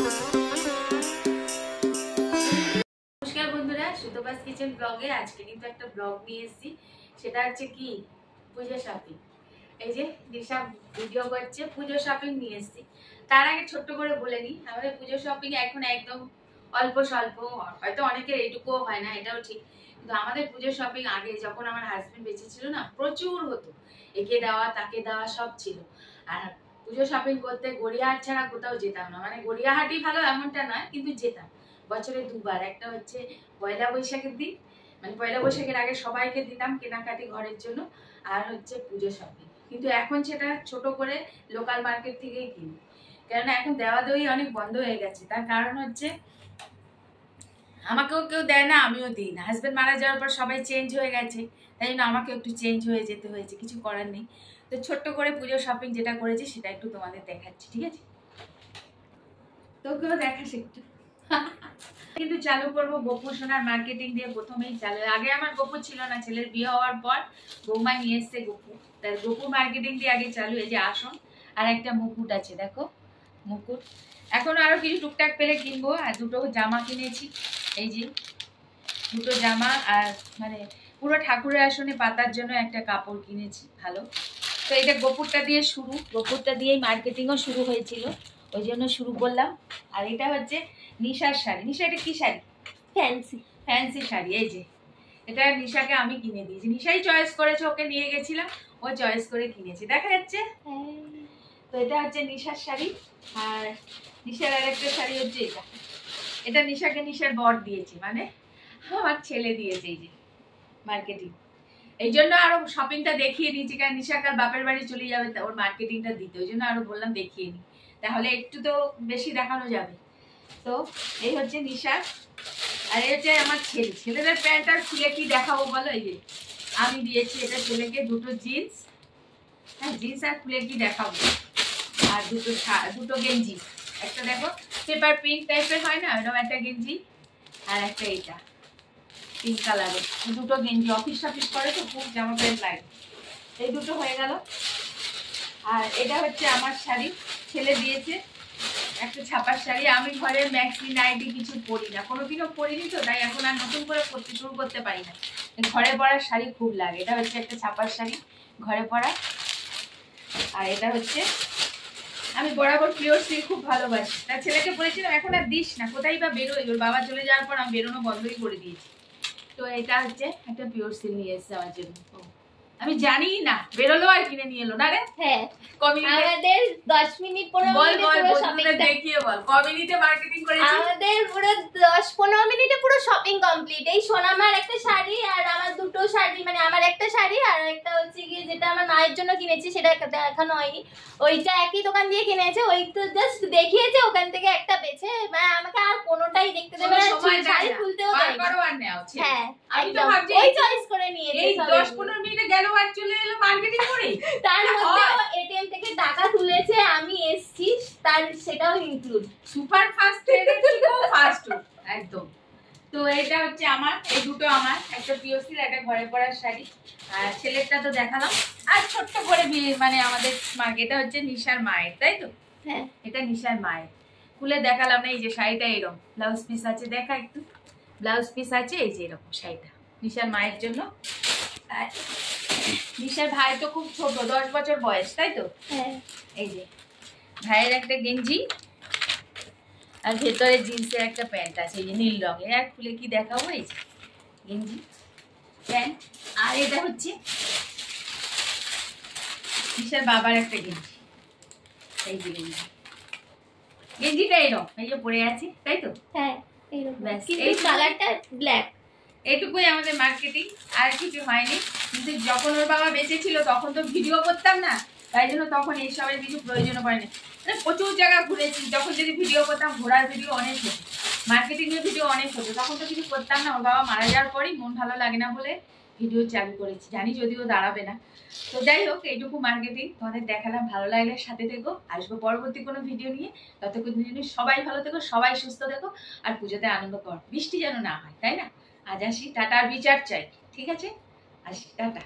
নমস্কার বন্ধুরা, সুতোবাস কিচেন ব্লগে আজকে কিন্তু একটা ব্লগ নিয়ে এসেছি। সেটা হচ্ছে কি, পুজো শপিং। এই যে দিশা ভিডিও করছে, পুজো শপিং নিয়ে এসেছি। তার আগে ছোট্ট করে বলে নিই, আমাদের পুজো শপিং এখন একদম অল্প স্বল্প, হয়তো অনেকের এইটুকুও হয় না, এটাও ঠিক। কিন্তু আমাদের পুজো শপিং আগে যখন আমার হাজবেন্ড বেঁচে ছিল না, প্রচুর হতো। একে দেওয়া তাকে দেওয়া সব ছিল। আর পুজো শপিং করতে গড়িয়াহাট ছাড়া কোথাও যেতাম না। মানে গড়িয়াহাটই ভালো এমনটা নয়, কিন্তু যেতাম বছরে দুবার। একটা হচ্ছে পয়লা বৈশাখের দিন, মানে পয়লা বৈশাখের আগে সবাইকে দিতাম কেনাকাটি ঘরের জন্য, আর হচ্ছে পুজো শপিং। কিন্তু এখন সেটা ছোট করে লোকাল মার্কেট থেকেই কিনি, কেননা এখন দেওয়া দেওয়ি অনেক বন্ধ হয়ে গেছে। তার কারণ হচ্ছে আমাকেও কেউ দেয় না, আমিও দিই না। হাজব্যান্ড মারা যাওয়ার পর সবাই চেঞ্জ হয়ে গেছে, তাই জন্য আমাকে একটু চেঞ্জ হয়ে যেতে হয়েছে, কিছু করার নেই। তো ছোট্ট করে পুজো শপিং যেটা করেছি সেটা একটু তোমাদের দেখাচ্ছি, ঠিক আছে? তোকেও দেখাস একটু। কিন্তু চালু করবো গোপু সোনার মার্কেটিং দিয়ে, প্রথমেই চালু। আগে আমার গোপু ছিল না, ছেলের বিয়ে হওয়ার পর বৌমা নিয়ে এসছে গোপু, তার গোপু মার্কেটিং দিয়ে আগে চালু। এই যে আসন আর একটা মুকুট আছে, দেখো মুকুট। এখন আরো কিছু টুকটাক পেলে কিনবো। আর দুটো জামা কিনেছি, এই যে দুটো জামা। আর মানে পুরো ঠাকুরের আসনে পাতার জন্য একটা কাপড় কিনেছি ভালো। তো এটা গোপুরটা দিয়ে শুরু, গোপুরটা দিয়েই মার্কেটিংও শুরু হয়েছিল, ওই জন্য শুরু করলাম। আর এটা হচ্ছে নিশার শাড়ি। নিশা, এটা কি শাড়ি? ফ্যান্সি শাড়ি। এই যে এটা নিশাকে আমি কিনে দিয়েছি, নিশাই চয়েস করেছে, ওকে নিয়ে গেছিলাম, ও চয়েস করে কিনেছে। দেখা যাচ্ছে? তো এটা হচ্ছে নিশার শাড়ি। আর নিশার আরেকটা শাড়ি হচ্ছে এটা। এটা নিশাকে নিশার বর দিয়েছে, মানে আমার ছেলে দিয়েছে। এই যে মার্কেটিং, এই জন্য আরো শপিংটা দেখিয়ে নিয়েছি, কারণ নিশাকার বাপের বাড়ি চলে যাবে, ওর মার্কেটিংটা দিতে, ওই জন্য আরো বললাম দেখিয়ে নি, তাহলে একটু তো বেশি দেখানো যাবে। তো এই হচ্ছে নিশার। আর এই হচ্ছে আমার ছেলে। ছেলেদের প্যান্ট আর খুলে কি দেখাবো বলো? এই যে আমি দিয়েছি এটা ছেলেকে, দুটো জিন্স। হ্যাঁ, জিন্স আর খুলে কি দেখাবো। আর দুটো গেঞ্জি। একটা দেখো পেপার প্রিন্ট টাইপের হয় না, এরকম একটা গেঞ্জি। আর একটা এইটা পিঙ্ক কালারের। দুটো গেঞ্জি, অফিস টফিস করে তো খুব জামা প্যান্ট লাগে। এই দুটো হয়ে গেল। আর এটা হচ্ছে আমার শাড়ি, ছেলে দিয়েছে একটা ছাপার শাড়ি। আমি ঘরে ম্যাক্সি নাইটি কিছু পরি না, কোনোদিনও পরিনি, তো তাই এখন আর নতুন করে পরতে শুরু করতে পারি না। ঘরে পরার শাড়ি খুব লাগে। এটা হচ্ছে একটা ছাপার শাড়ি, ঘরে পরা। আর এটা হচ্ছে, আমি বরাবর পিওর সিল্ক খুব ভালোবাসি, তার ছেলেকে বলেছিলাম এখন আর দিস না, কোথায় বা বেরোই। ওর বাবা চলে যাওয়ার পর আমি বেরোনো বন্ধই করে দিয়েছি। তো এটা হচ্ছে একটা পিওর সিল্ক নিয়ে এসছে আমার জন্য। আমি জানি না, বেরোলো আর কিনে নিয়ে এলো না রে। হ্যাঁ, আমাদের 10 মিনিট 15 মিনিটে পুরো শপিং দেখিয়ে বল, ক মিনিটে মার্কেটিং করেছি। আমাদের পুরো 10-15 মিনিটে পুরো শপিং কমপ্লিট। এই সোনামার একটা শাড়ি আর আমার দুটো শাড়ি, মানে আমার একটা শাড়ি আর একটা হচ্ছে গিয়ে যেটা আমার মায়ের জন্য কিনেছি, সেটা এখনো হয়নি। ওইটা একই দোকান দিয়ে কিনেছে, ওই তো জাস্ট দেখিয়েছে, ওখান থেকে একটা বেছে, মানে আমাকে আর কোনোটাই দেখতে দেবে না, শাড়ি খুলতেও দেয় না। হ্যাঁ, আমি তো ভাবছি ওই চয়েস করে নিয়েছে। এই 10-15 মিনিটে গেল আর চলে এলো মার্কেটিং করে। তার মধ্যে এটিএম থেকে টাকা তুলেছে, আমি এসছি, তার সেটাও ইনক্লুড। সুপার ফাস্ট ট্রেনের থেকেও ফাস্ট একদম। তো এটা হচ্ছে আমার, এই দুটো আমার, একটা পিওসির, একটা ঘরে পরার শাড়ি। আর ছেলেরটা তো দেখালাম। আর ছোট্ট করে মানে আমাদের মার্কেটটা হচ্ছে নিশার মায়ের, তাই তো? হ্যাঁ, এটা নিশার মায়ের। খুলে দেখালাম না। এই যে শাড়িটা এরকম ব্লাউজ পিস আছে, দেখা একটু ব্লাউজ পিস আছে। এই যে এরকম শাড়িটা নিশার মায়ের জন্য। আর নিশার ভাই তো খুব ছোট, 10 বছর বয়স, তাই তো? হ্যাঁ। এই যে ভাইয়ের একটা গেঞ্জি, আর ভেতরে জিন্সের একটা প্যান্ট আছে, এই যে নীল রঙের। আর খুলে কি দেখাবো, এই যে গেঞ্জি প্যান্ট। আর এটা হচ্ছে নিশার বাবার একটা গেঞ্জি, এই যে গেঞ্জি। গেঞ্জিটা এরকম, এই যে পরে আছে, তাই তো? হ্যাঁ, এরকম। ব্যাস, এই কালারটা ব্ল্যাক। এইটুকুই আমাদের মার্কেটিং, আর কিছু হয়নি। কিন্তু যখন ওর বাবা বেঁচে ছিল তখন তো ভিডিও করতাম না, তাই জন্য তখন এইসবের কিছু প্রয়োজন পড়েনি। প্রচুর জায়গা ঘুরেছি, যখন যদি ভিডিও করতাম, ঘোরার ভিডিও অনেক হতো, মার্কেটিং এর ভিডিও অনেক হতো, তখন তো কিছু করতাম না। ওর বাবা মারা যাওয়ার পরই মন ভালো লাগে না বলে ভিডিও চালু করেছি, জানি যদিও দাঁড়াবে না। তো যাই হোক, এইটুকু মার্কেটিং তোমাদের দেখালাম। ভালো লাগলে সাথে থেকো, আসবো পরবর্তী কোনো ভিডিও নিয়ে। ততক্ষণ জন্য সবাই ভালো থেকো, সবাই সুস্থ থেকো, আর পুজোতে আনন্দ কর, বৃষ্টি যেন না হয়, তাই না? আজ আসি, টাটা। আর বিচার চাই, ঠিক আছে? আসি, টাটা।